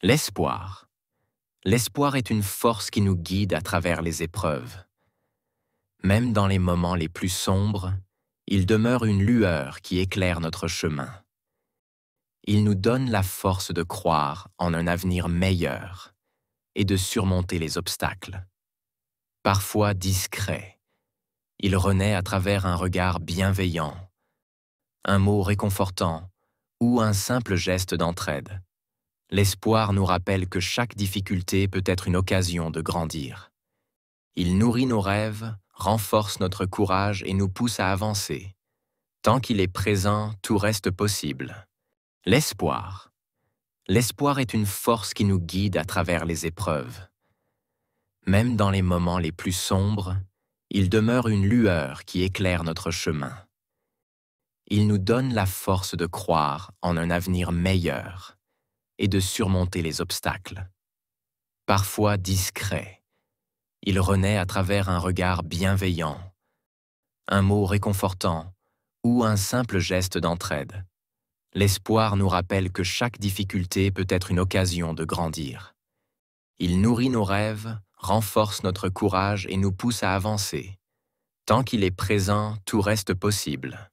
L'espoir. L'espoir est une force qui nous guide à travers les épreuves. Même dans les moments les plus sombres, il demeure une lueur qui éclaire notre chemin. Il nous donne la force de croire en un avenir meilleur et de surmonter les obstacles. Parfois discret, il renaît à travers un regard bienveillant, un mot réconfortant ou un simple geste d'entraide. L'espoir nous rappelle que chaque difficulté peut être une occasion de grandir. Il nourrit nos rêves, renforce notre courage et nous pousse à avancer. Tant qu'il est présent, tout reste possible. L'espoir. L'espoir est une force qui nous guide à travers les épreuves. Même dans les moments les plus sombres, il demeure une lueur qui éclaire notre chemin. Il nous donne la force de croire en un avenir meilleur et de surmonter les obstacles. Parfois discret, il renaît à travers un regard bienveillant, un mot réconfortant ou un simple geste d'entraide. L'espoir nous rappelle que chaque difficulté peut être une occasion de grandir. Il nourrit nos rêves, renforce notre courage et nous pousse à avancer. Tant qu'il est présent, tout reste possible.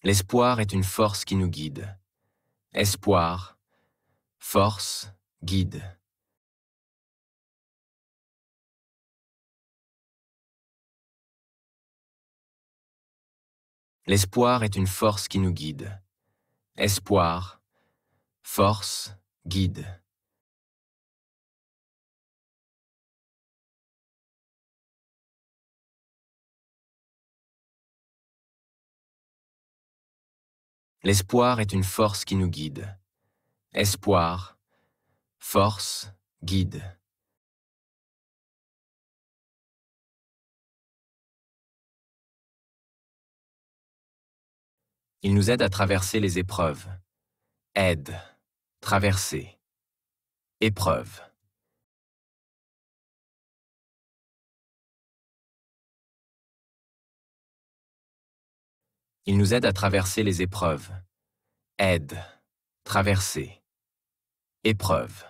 L'espoir est une force qui nous guide. Espoir, force, guide. L'espoir est une force qui nous guide. Espoir, force, guide. L'espoir est une force qui nous guide. Espoir, force, guide. Il nous aide à traverser les épreuves. Aide, traverser, épreuve. Il nous aide à traverser les épreuves. Aide, traverser, épreuve.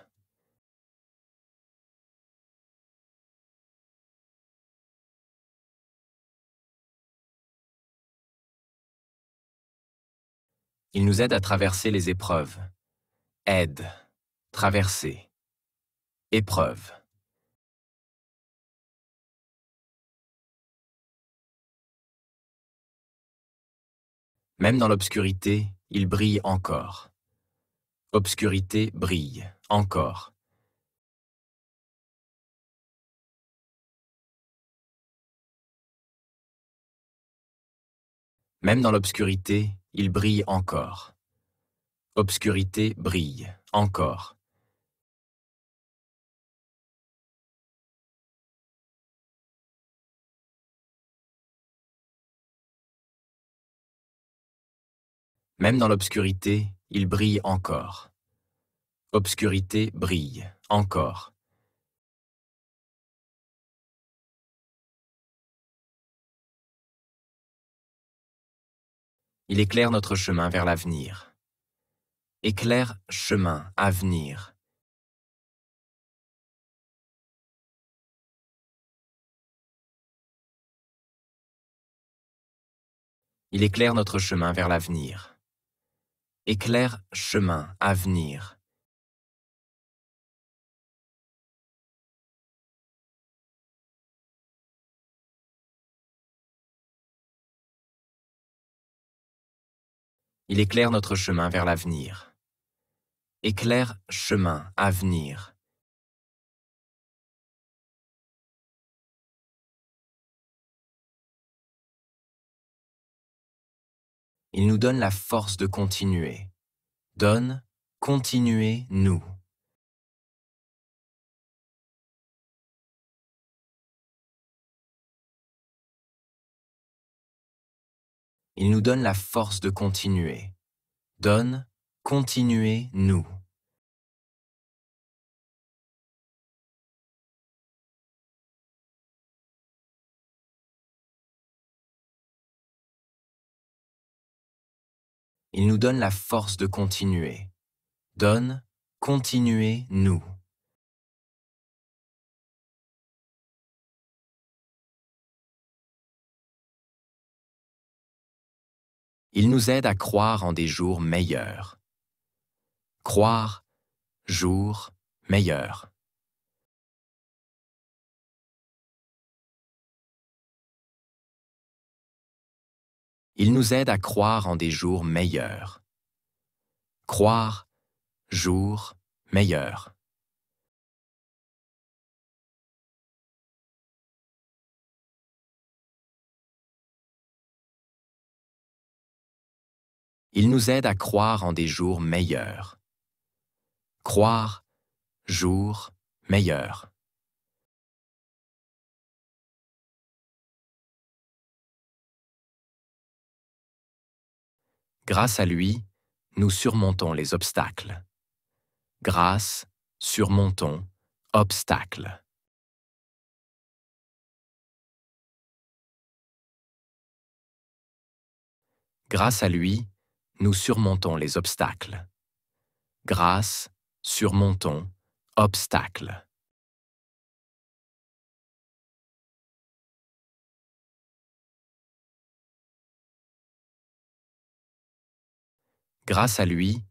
Il nous aide à traverser les épreuves. Aide, traverser, épreuve. Même dans l'obscurité, il brille encore. Obscurité brille, encore. Même dans l'obscurité, il brille encore. Obscurité brille, encore. Même dans l'obscurité, il brille encore. Obscurité brille, encore. Il éclaire notre chemin vers l'avenir. Éclaire, chemin, avenir. Il éclaire notre chemin vers l'avenir. Éclaire, chemin, avenir. Il éclaire notre chemin vers l'avenir. Éclaire, chemin, avenir. Il nous donne la force de continuer. Donne, continuez, nous. Il nous donne la force de continuer. Donne, continuez, nous. Il nous donne la force de continuer. Donne, continuez, nous. Il nous aide à croire en des jours meilleurs. Croire, jour, meilleur. Il nous aide à croire en des jours meilleurs. Croire, jour, meilleur. Il nous aide à croire en des jours meilleurs. Croire, jour, meilleur. Grâce à lui, nous surmontons les obstacles. Grâce, surmontons, obstacles. Grâce à lui, nous surmontons les obstacles. Grâce, surmontons, obstacles. Grâce à lui,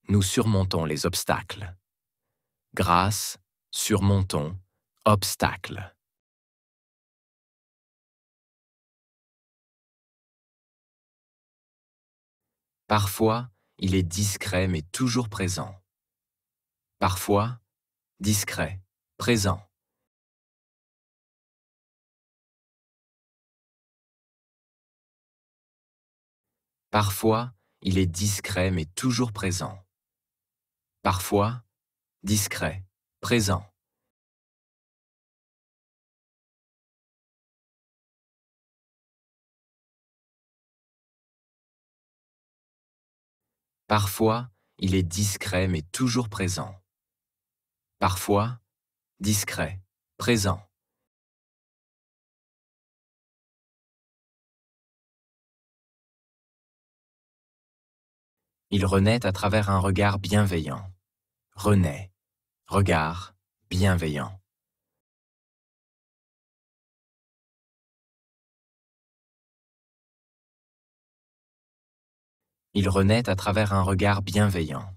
nous surmontons les obstacles. Grâce, surmontons, obstacles. Parfois, il est discret mais toujours présent. Parfois, discret, présent. Parfois, il est discret mais toujours présent. Parfois, discret, présent. Parfois, il est discret mais toujours présent. Parfois, discret, présent. Il renaît à travers un regard bienveillant. Renaît, regard, bienveillant. Il renaît à travers un regard bienveillant.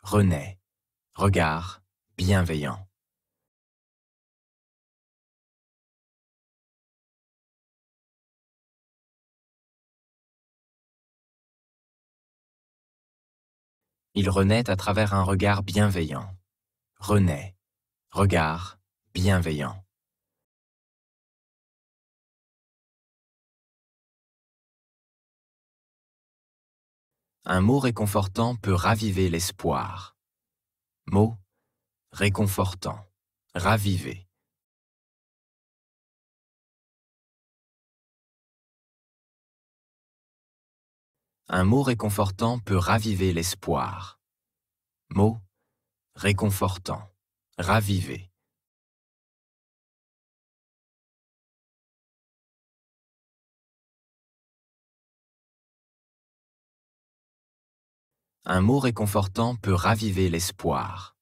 Renaît, regard, bienveillant. Il renaît à travers un regard bienveillant. Renaît, regard, bienveillant. Un mot réconfortant peut raviver l'espoir. Mot réconfortant, raviver. Un mot réconfortant peut raviver l'espoir. Mot réconfortant, raviver. Un mot réconfortant peut raviver l'espoir.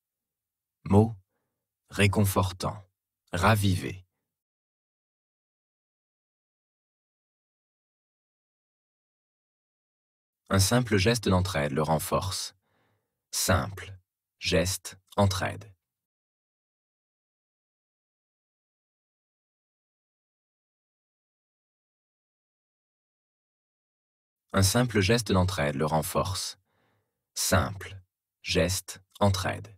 Mot réconfortant, raviver. Un simple geste d'entraide le renforce. Simple geste entraide. Un simple geste d'entraide le renforce. Simple geste entraide.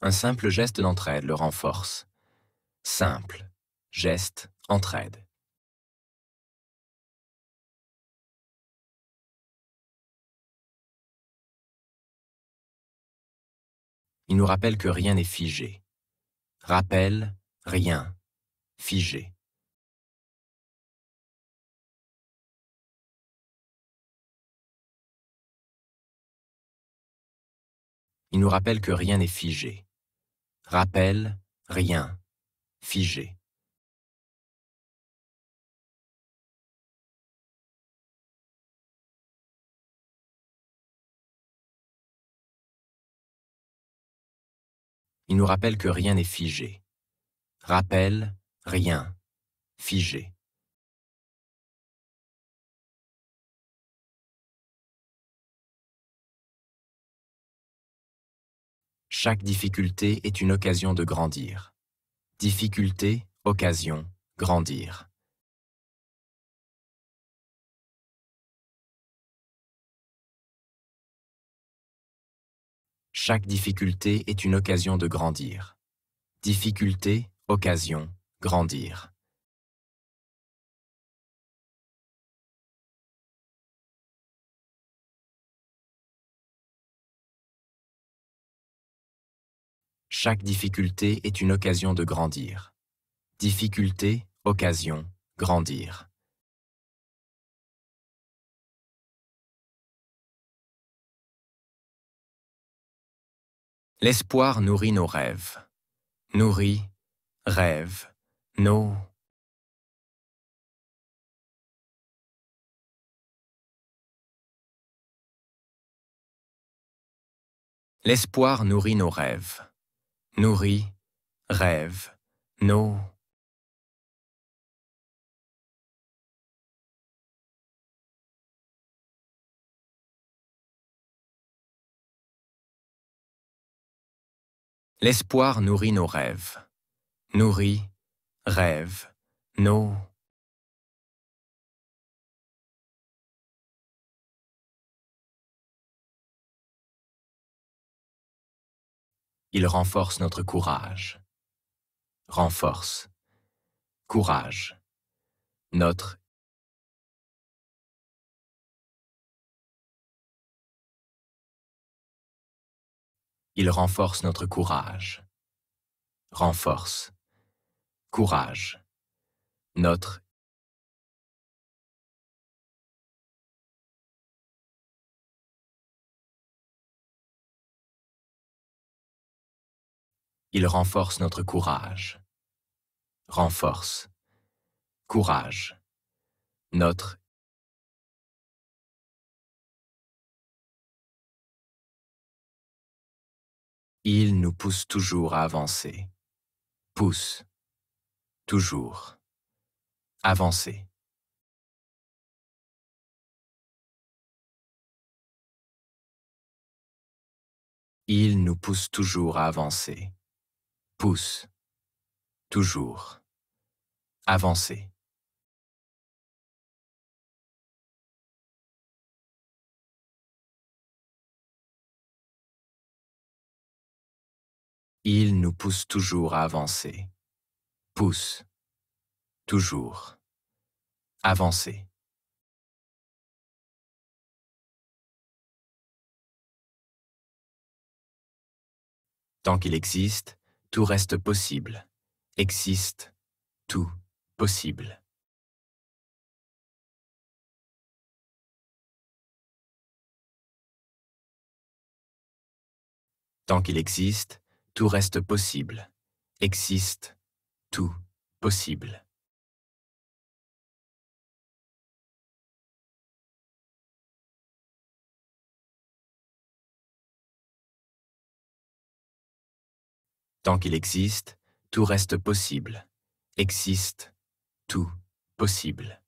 Un simple geste d'entraide le renforce. Simple geste entraide. Il nous rappelle que rien n'est figé. Rappel, rien, figé. Il nous rappelle que rien n'est figé. Rappel, rien, figé. Il nous rappelle que rien n'est figé. Rappel, rien, figé. Chaque difficulté est une occasion de grandir. Difficulté, occasion, grandir. Chaque difficulté est une occasion de grandir. Difficulté, occasion, grandir. Chaque difficulté est une occasion de grandir. Difficulté, occasion, grandir. L'espoir nourrit nos rêves. Nourrit, rêve, nos... L'espoir nourrit nos rêves. Nourrit, rêve, nos... L'espoir nourrit nos rêves. Nourrit, rêve, nos... Il renforce notre courage. Renforce. Courage. Notre... Il renforce notre courage. Renforce. Courage. Notre... Il renforce notre courage. Renforce. Courage. Notre... Il nous pousse toujours à avancer. Pousse. Toujours. Avancer. Il nous pousse toujours à avancer. Pousse. Toujours. Avancer. Il nous pousse toujours à avancer. Pousse. Toujours. Avancer. Tant qu'il existe, tout reste possible. Existe, tout, possible. Tant qu'il existe, tout reste possible. Existe, tout, possible. Tant qu'il existe, tout reste possible. Existe, tout, possible.